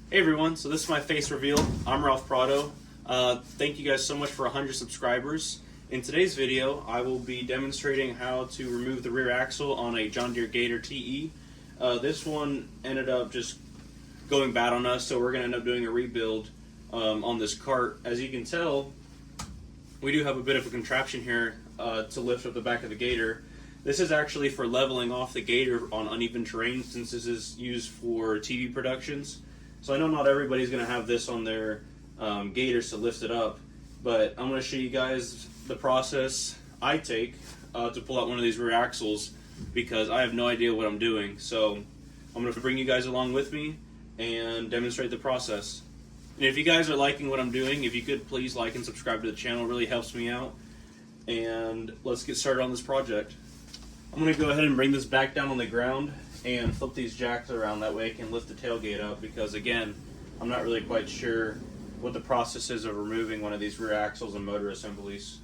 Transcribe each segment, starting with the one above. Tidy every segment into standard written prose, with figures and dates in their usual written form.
Hey everyone, so this is my face reveal. I'm Ralph Prado. Thank you guys so much for 100 subscribers. In today's video, I will be demonstrating how to remove the rear axle on a John Deere Gator TE. This one ended up just going bad on us, so we're going to end up doing a rebuild on this cart. As you can tell, we do have a bit of a contraption here to lift up the back of the Gator. This is actually for leveling off the Gator on uneven terrain, since this is used for TV productions. So I know not everybody's going to have this on their Gators to lift it up, but I'm going to show you guys the process I take to pull out one of these rear axles, because I have no idea what I'm doing. So I'm going to bring you guys along with me and demonstrate the process. And if you guys are liking what I'm doing, if you could please like and subscribe to the channel, it really helps me out. And let's get started on this project. I'm going to go ahead and bring this back down on the ground and flip these jacks around, that way I can lift the tailgate up, because again, I'm not really quite sure what the process is of removing one of these rear axles and motor assemblies.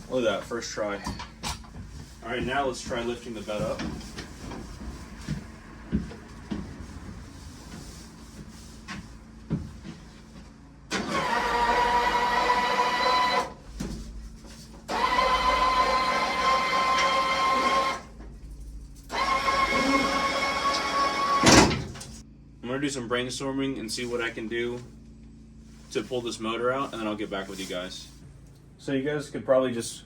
Look at that, first try. Alright, now let's try lifting the bed up. I'm going to do some brainstorming and see what I can do to pull this motor out, and then I'll get back with you guys. So you guys could probably just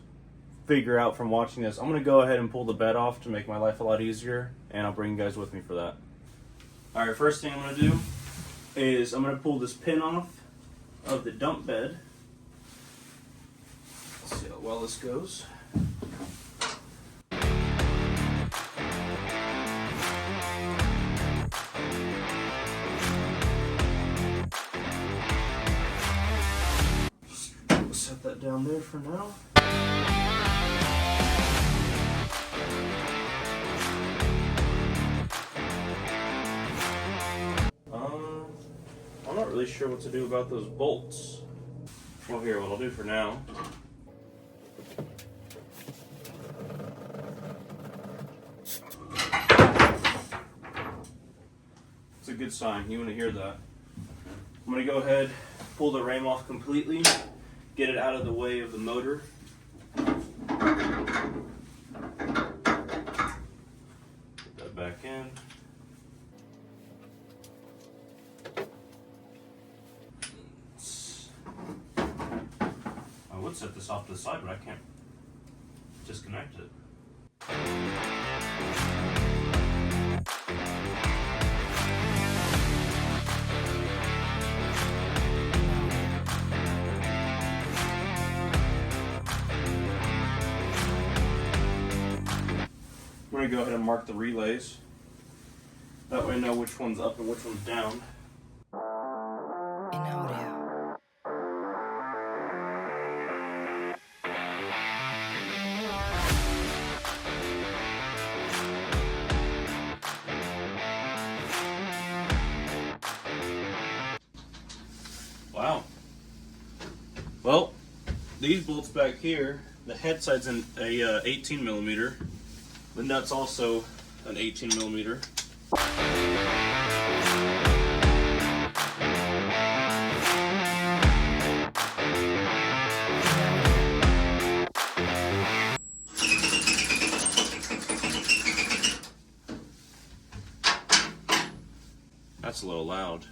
figure out from watching this, I'm going to go ahead and pull the bed off to make my life a lot easier, and I'll bring you guys with me for that. Alright, first thing I'm going to do is I'm going to pull this pin off of the dump bed. Let's see how well this goes. Set that down there for now. I'm not really sure what to do about those bolts. Well, here, what I'll do for now. It's a good sign. You want to hear that. I'm going to go ahead, pull the ram off completely, get it out of the way of the motor. Put that back in. I would set this off to the side, but I can't disconnect it. I'm going to go ahead and mark the relays. That way I know which one's up and which one's down. Wow. Well, these bolts back here, the head side's an 18 millimeter. The nut's also an 18 millimeter. That's a little loud.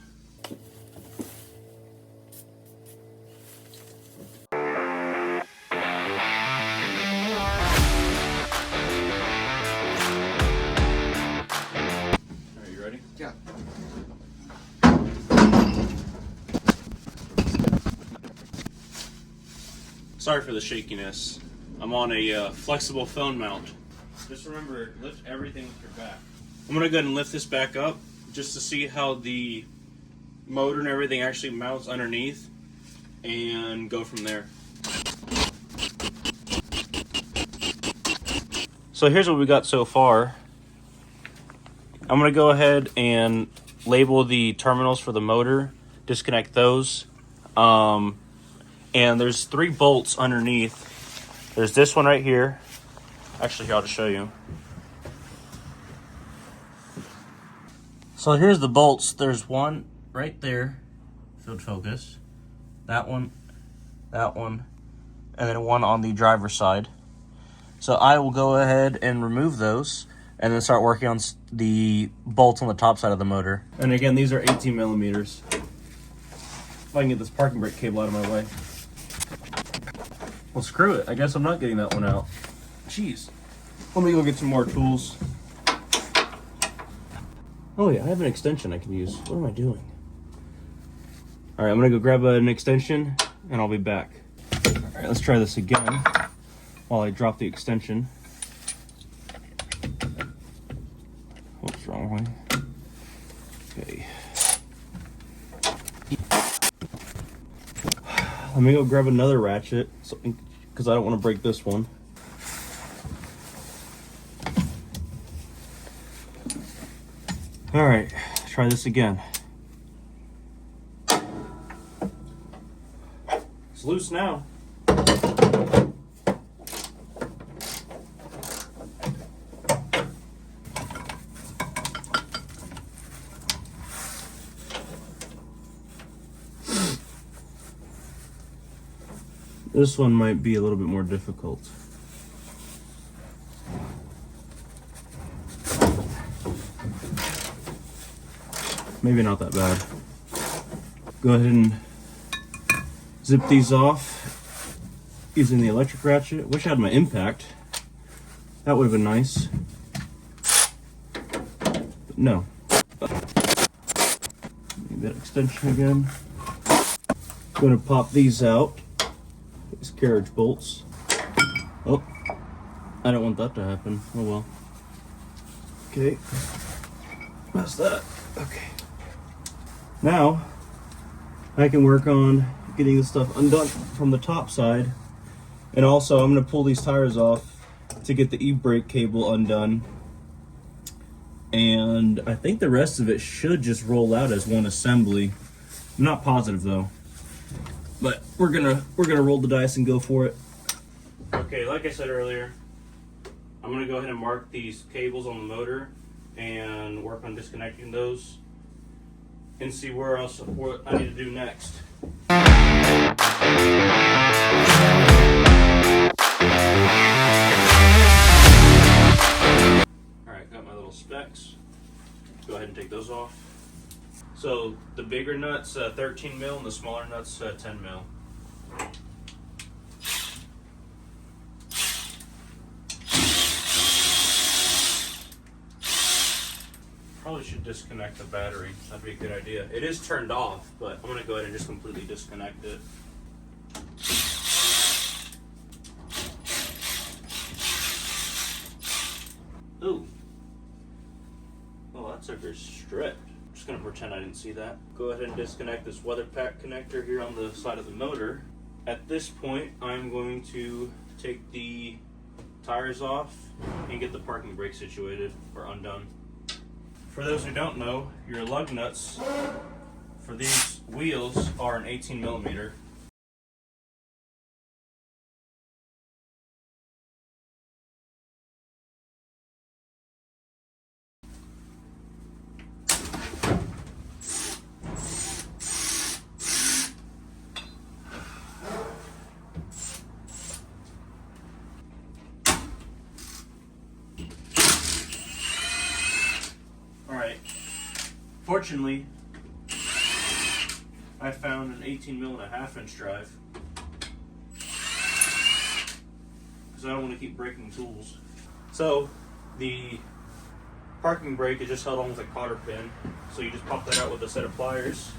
Yeah. Sorry for the shakiness. I'm on a flexible phone mount. Just remember, lift everything with your back. I'm going to go ahead and lift this back up just to see how the motor and everything actually mounts underneath, and go from there. So here's what we got so far. I'm going to go ahead and label the terminals for the motor, disconnect those. And there's 3 bolts underneath. There's this one right here. Actually, here, I'll just show you. So here's the bolts. There's one right there, field focus. That one, and then one on the driver's side. So I will go ahead and remove those and then start working on the bolts on the top side of the motor. And again, these are 18 millimeters. If I can get this parking brake cable out of my way. Well, screw it. I guess I'm not getting that one out. Jeez. Let me go get some more tools. Oh yeah, I have an extension I can use. What am I doing? All right, I'm gonna go grab an extension and I'll be back. All right, let's try this again while I drop the extension. What's wrong way? Okay. Let me go grab another ratchet because I don't want to break this one. All right, let's try this again. It's loose now. This one might be a little bit more difficult. Maybe not that bad. Go ahead and zip these off using the electric ratchet. Wish I had my impact. That would have been nice. But no. Need that extension again. Going to pop these out. These carriage bolts. Oh, I don't want that to happen. Oh well. Okay. That's that. Okay. Now, I can work on getting this stuff undone from the top side. And also, I'm going to pull these tires off to get the e-brake cable undone. And I think the rest of it should just roll out as one assembly. I'm not positive though. But we're gonna roll the dice and go for it. Okay, like I said earlier, I'm gonna go ahead and mark these cables on the motor and work on disconnecting those and see what I need to do next. Alright, got my little specs. Go ahead and take those off. So the bigger nuts 13 mil and the smaller nuts 10 mil. Probably should disconnect the battery. That'd be a good idea. It is turned off, but I'm gonna go ahead and just completely disconnect it. Ooh. Oh, that sucker's stripped. Just gonna pretend I didn't see that. Go ahead and disconnect this weather pack connector here on the side of the motor. At this point, I'm going to take the tires off and get the parking brake situated or undone. For those who don't know, your lug nuts for these wheels are an 18 millimeter. Fortunately, I found an 18.5" drive because I don't want to keep breaking tools. So the parking brake is just held on with a cotter pin, so you just pop that out with a set of pliers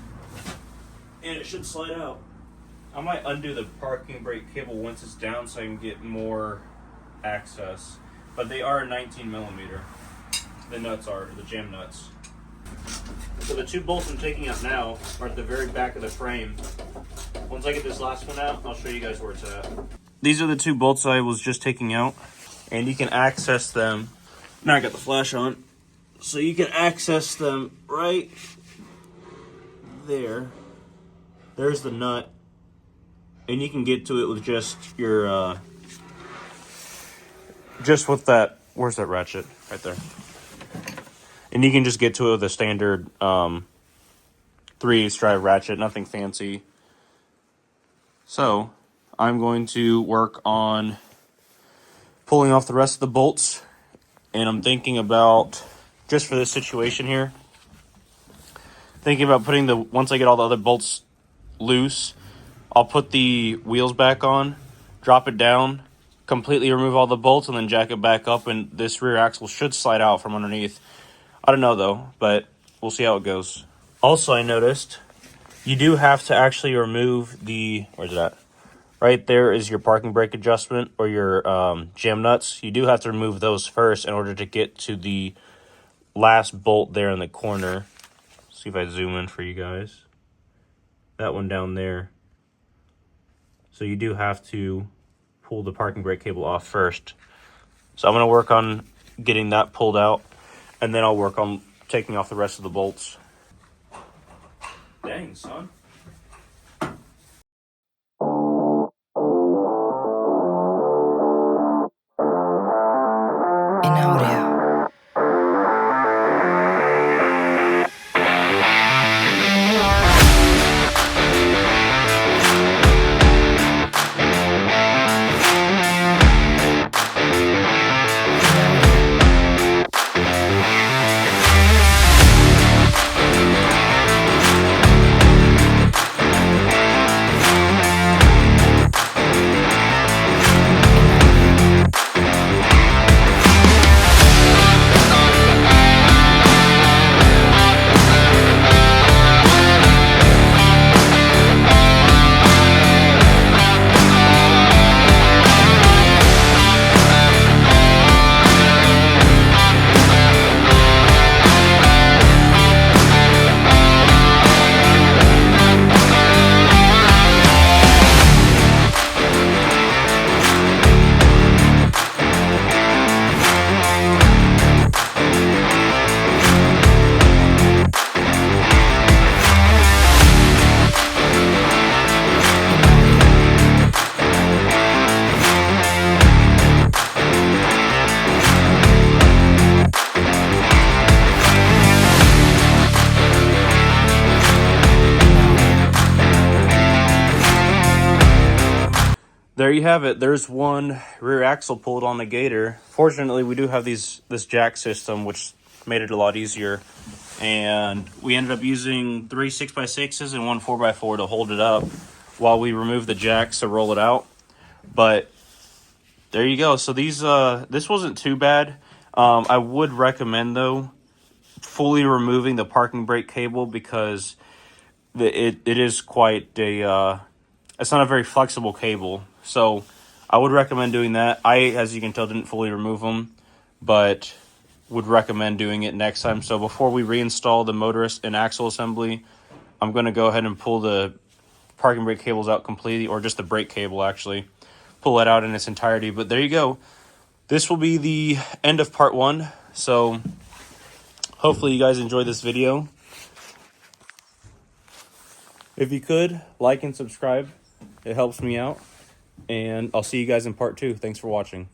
and it should slide out. I might undo the parking brake cable once it's down so I can get more access, but they are 19 millimeter. The nuts are, the jam nuts. So the 2 bolts I'm taking out now are at the very back of the frame. Once I get this last one out, I'll show you guys where it's at. These are the 2 bolts I was just taking out, and you can access them. Now I got the flash on. So you can access them right there. There's the nut. And you can get to it with just your, just with that, where's that ratchet? Right there. And you can just get to it with a standard 3/8 drive ratchet, nothing fancy. So, I'm going to work on pulling off the rest of the bolts. And I'm thinking about, just for this situation here, thinking about putting once I get all the other bolts loose, I'll put the wheels back on, drop it down, completely remove all the bolts, and then jack it back up, and this rear axle should slide out from underneath. I don't know though, but we'll see how it goes. Also, I noticed you do have to actually remove where's it at? Right there is your parking brake adjustment or your jam nuts. You do have to remove those first in order to get to the last bolt there in the corner. Let's see if I zoom in for you guys. That one down there. So you do have to pull the parking brake cable off first. So I'm going to work on getting that pulled out, and then I'll work on taking off the rest of the bolts. Dang, son. In audio. There you have it. There's one rear axle pulled on the Gator. Fortunately, we do have this jack system, which made it a lot easier. And we ended up using 3 6x6s and 1 4x4 to hold it up while we removed the jacks to roll it out. But there you go. So this wasn't too bad. I would recommend, though, fully removing the parking brake cable, because it is quite a... it's not a very flexible cable. So I would recommend doing that. I, as you can tell, didn't fully remove them, but would recommend doing it next time. So before we reinstall the motorist and axle assembly, I'm going to go ahead and pull the parking brake cables out completely, or just the brake cable actually. Pull it out in its entirety. But there you go. This will be the end of part 1. So hopefully you guys enjoyed this video. If you could, like and subscribe. It helps me out. And I'll see you guys in part 2. Thanks for watching.